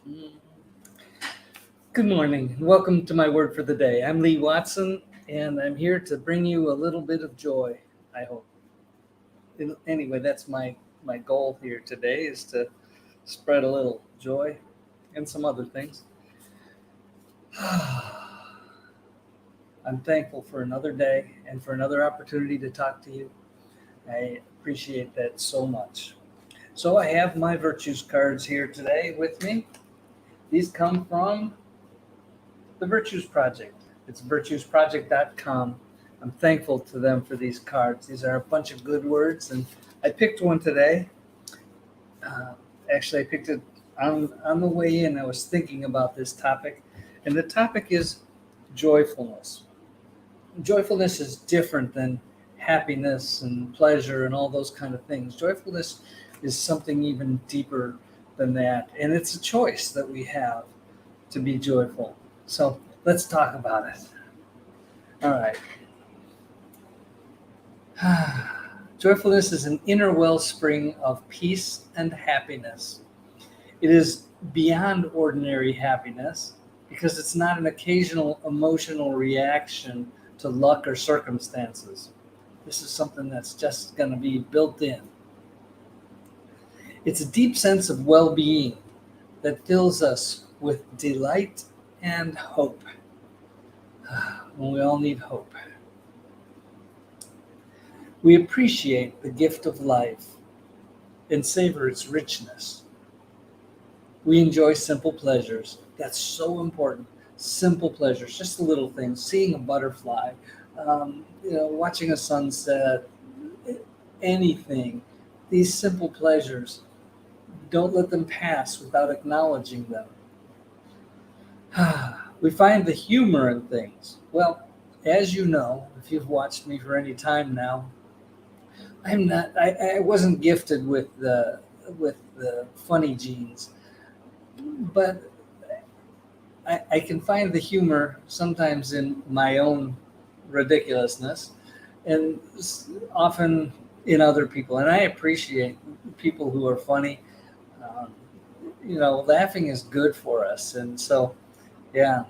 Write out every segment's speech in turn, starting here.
Mm. Good morning. Welcome to my word for the day. I'm Lee Watson, and I'm here to bring you a little bit of joy, I hope. Anyway, that's my goal here today is to spread a little joy and some other things. I'm thankful for another day and for another opportunity to talk to you. I appreciate that so much. So I have my virtues cards here today with me. These come from the Virtues Project. It's virtuesproject.com. I'm thankful to them for these cards. These are a bunch of good words, and I picked one today. Uh, Actually, I picked it on the way in. I was thinking about this topic, and the topic is joyfulness. Joyfulness is different than happiness and pleasure and all those kind of things. Joyfulness is something even deeper than that, and it's a choice that we have to be joyful. So let's talk about it. All right. Joyfulness is an inner wellspring of peace and happiness. It is beyond ordinary happiness because it's not an occasional emotional reaction to luck or circumstances. This is something that's just going to be built in. It's a deep sense of well being that fills us with delight and hope. When we all need hope. We appreciate the gift of life and savor its richness. We enjoy simple pleasures. That's so important. Simple pleasures, just the little things, seeing a butterfly, watching a sunset, anything. These simple pleasures, don't let them pass without acknowledging them. We find the humor in things. Well, as you know, if you've watched me for any time now, I wasn't gifted with the funny genes, but I can find the humor sometimes in my own ridiculousness and often in other people. And I appreciate people who are funny. Um, Laughing is good for us. And so, yeah,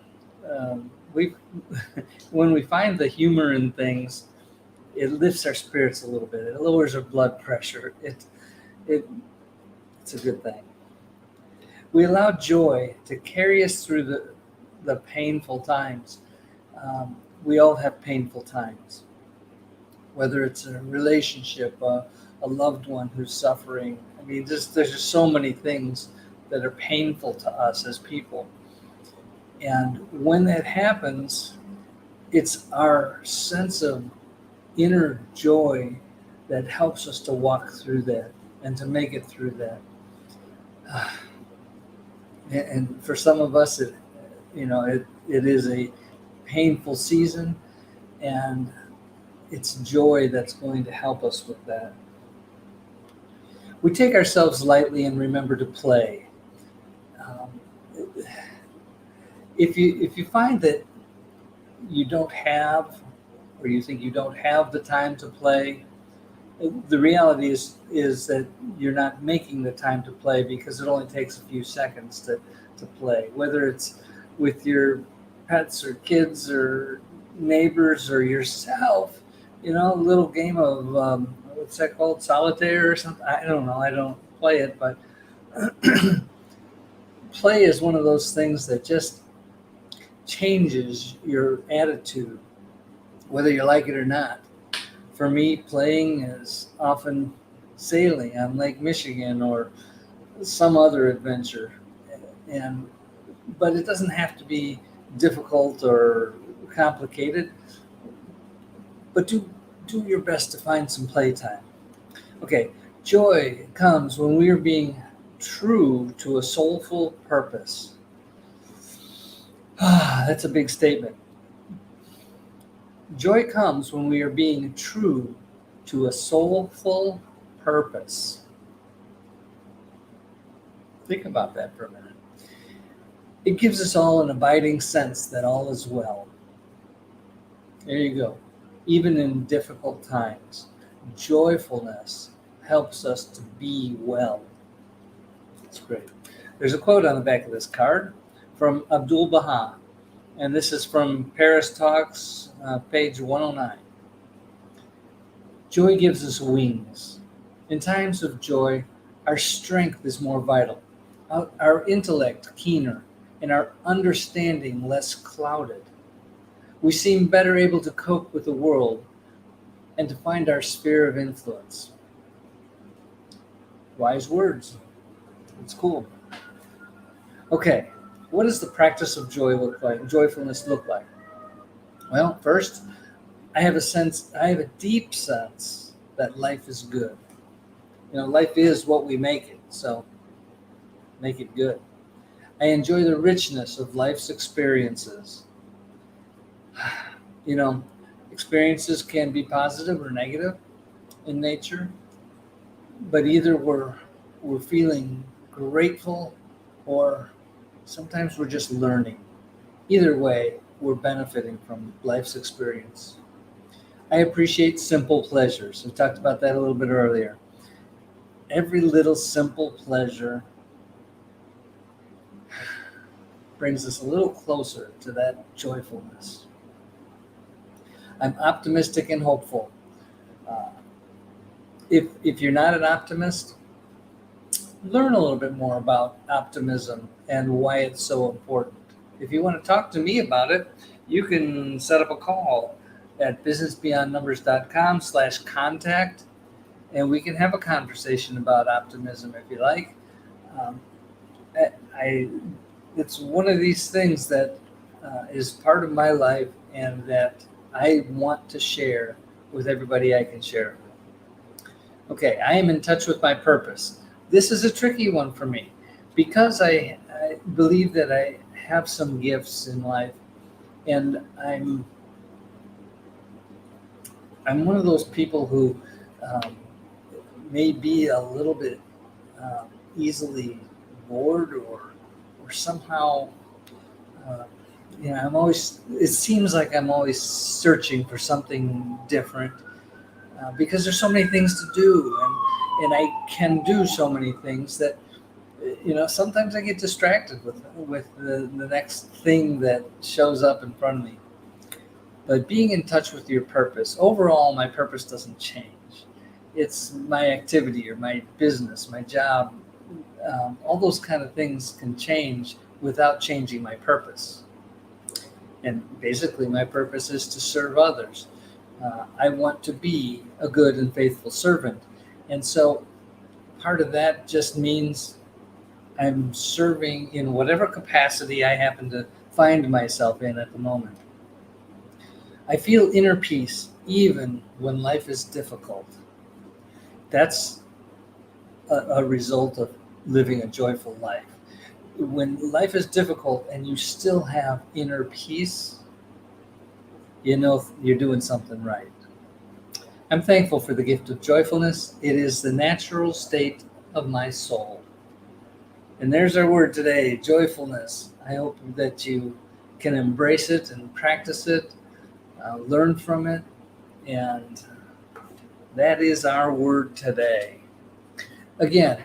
we when we find the humor in things, it lifts our spirits a little bit. It lowers our blood pressure. It it's a good thing. We allow joy to carry us through the painful times. We all have painful times, whether it's a relationship, a loved one who's suffering. I mean, there's just so many things that are painful to us as people. And when that happens, it's our sense of inner joy that helps us to walk through that and to make it through that. And for some of us, it is a painful season, and it's joy that's going to help us with that. We take ourselves lightly and remember to play. Um, if you find that you don't have, or you think you don't have the time to play, the reality is that you're not making the time to play because it only takes a few seconds to play, whether it's with your pets or kids or neighbors or yourself. A little game of what's that called, solitaire or something. I don't know. I don't play it, but play is one of those things that just changes your attitude, whether you like it or not. For me, playing is often sailing on Lake Michigan or some other adventure, and but it doesn't have to be difficult or complicated. But do your best to find some playtime. Okay, joy comes when we are being true to a soulful purpose. That's a big statement. Joy comes when we are being true to a soulful purpose. Think about that for a minute. It gives us all an abiding sense that all is well. There you go. Even in difficult times, joyfulness helps us to be well. It's great. There's a quote on the back of this card from Abdul Baha, and this is from Paris Talks, page 109. Joy gives us wings. In times of joy, our strength is more vital, our intellect keener, and our understanding less clouded. We seem better able to cope with the world and to find our sphere of influence. Wise words. It's cool. Okay, what does the practice of joy look like? Joyfulness look like? Well, first, I have a deep sense that life is good. Life is what we make it, so make it good. I enjoy the richness of life's experiences. You know, Experiences can be positive or negative in nature, but either we're feeling grateful or sometimes we're just learning. Either way, we're benefiting from life's experience. I appreciate simple pleasures. We talked about that a little bit earlier. Every little simple pleasure brings us a little closer to that joyfulness. I'm optimistic and hopeful. Uh, if you're not an optimist, learn a little bit more about optimism and why it's so important. If you want to talk to me about it, you can set up a call at businessbeyondnumbers.com/contact, and we can have a conversation about optimism if you like. Um, I It's one of these things that is part of my life and that I want to share with everybody I can share it with. Okay, I am in touch with my purpose. This is a tricky one for me because I believe that I have some gifts in life, and I'm one of those people who um, may be a little bit easily bored or somehow uh, I'm always, it seems like I'm always searching for something different because there's so many things to do, and I can do so many things that sometimes I get distracted with the next thing that shows up in front of me. But being in touch with your purpose, overall, my purpose doesn't change. It's my activity or my business, my job. All those kind of things can change without changing my purpose. And basically, my purpose is to serve others. I want to be a good and faithful servant. And so part of that just means I'm serving in whatever capacity I happen to find myself in at the moment. I feel inner peace even when life is difficult. That's a result of living a joyful life. When life is difficult and you still have inner peace, you're doing something right. I'm thankful for the gift of joyfulness. It is the natural state of my soul. And there's our word today, joyfulness. I hope that you can embrace it and practice it, learn from it, and that is our word today. Again,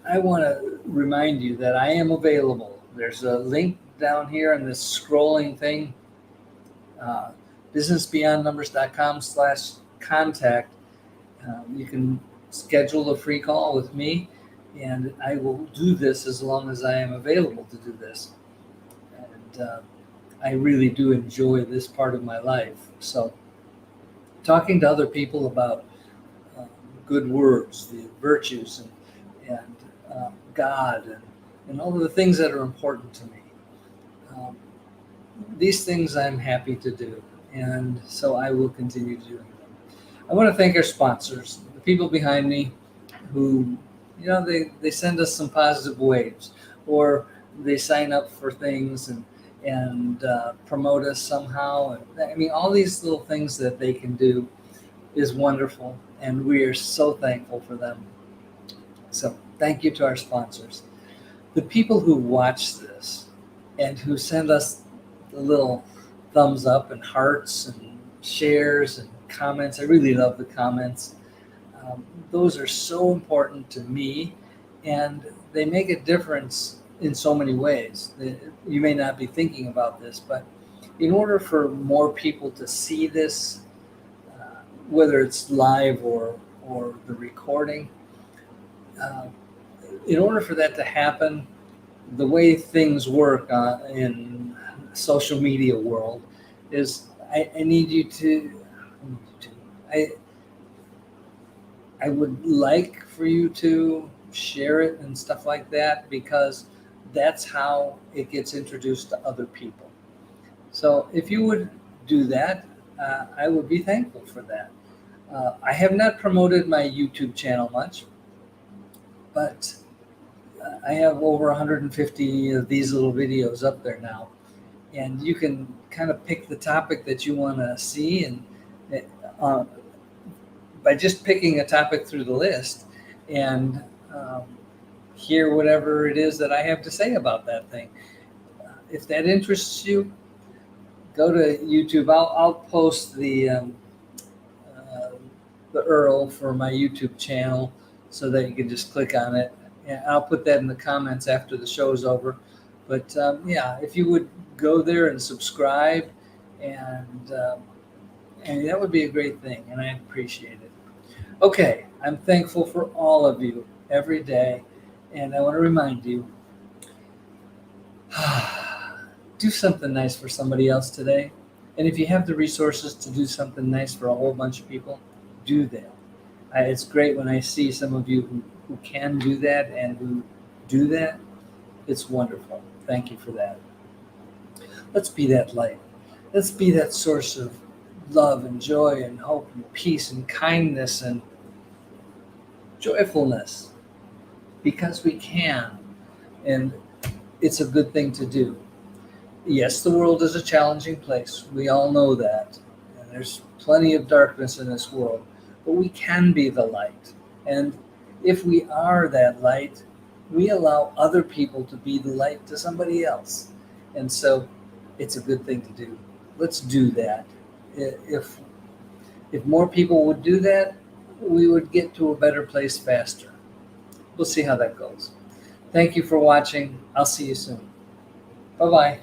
I want to remind you that I am available. There's a link down here in this scrolling thing, businessbeyondnumbers.com/contact. You can schedule a free call with me, and I will do this as long as I am available to do this. And I really do enjoy this part of my life. So talking to other people about good words, the virtues, and God, and all of the things that are important to me. Um, these things I'm happy to do, and so I will continue doing them. I want to thank our sponsors, the people behind me who, they send us some positive waves, or they sign up for things and promote us somehow. And I mean, all these little things that they can do is wonderful, and we are so thankful for them. So thank you to our sponsors. The people who watch this and who send us the little thumbs up and hearts and shares and comments. I really love the comments. Those are so important to me, and they make a difference in so many ways. You may not be thinking about this, but in order for more people to see this, whether it's live or the recording, uh, in order for that to happen, the way things work in social media world is I need you to, I, I would like for you to share it and stuff like that, because that's how it gets introduced to other people. So if you would do that, I would be thankful for that. I have not promoted my YouTube channel much, but I have over 150 of these little videos up there now, and you can kind of pick the topic that you want to see, and uh, by just picking a topic through the list and um, hear whatever it is that I have to say about that thing. If that interests you, go to YouTube. I'll post uh, the URL for my YouTube channel so that you can just click on it. And I'll put that in the comments after the show's over. But yeah, if you would go there and subscribe, and and that would be a great thing, and I appreciate it. Okay, I'm thankful for all of you every day, and I want to remind you, do something nice for somebody else today. And if you have the resources to do something nice for a whole bunch of people, do that. It's great when I see some of you who can do that and who do that. It's wonderful. Thank you for that. Let's be that light. Let's be that source of love and joy and hope and peace and kindness and joyfulness, because we can. And it's a good thing to do. Yes, the world is a challenging place. We all know that. And there's plenty of darkness in this world, but we can be the light. And if we are that light, we allow other people to be the light to somebody else. And so it's a good thing to do. Let's do that. If more people would do that, we would get to a better place faster. We'll see how that goes. Thank you for watching. I'll see you soon. Bye-bye.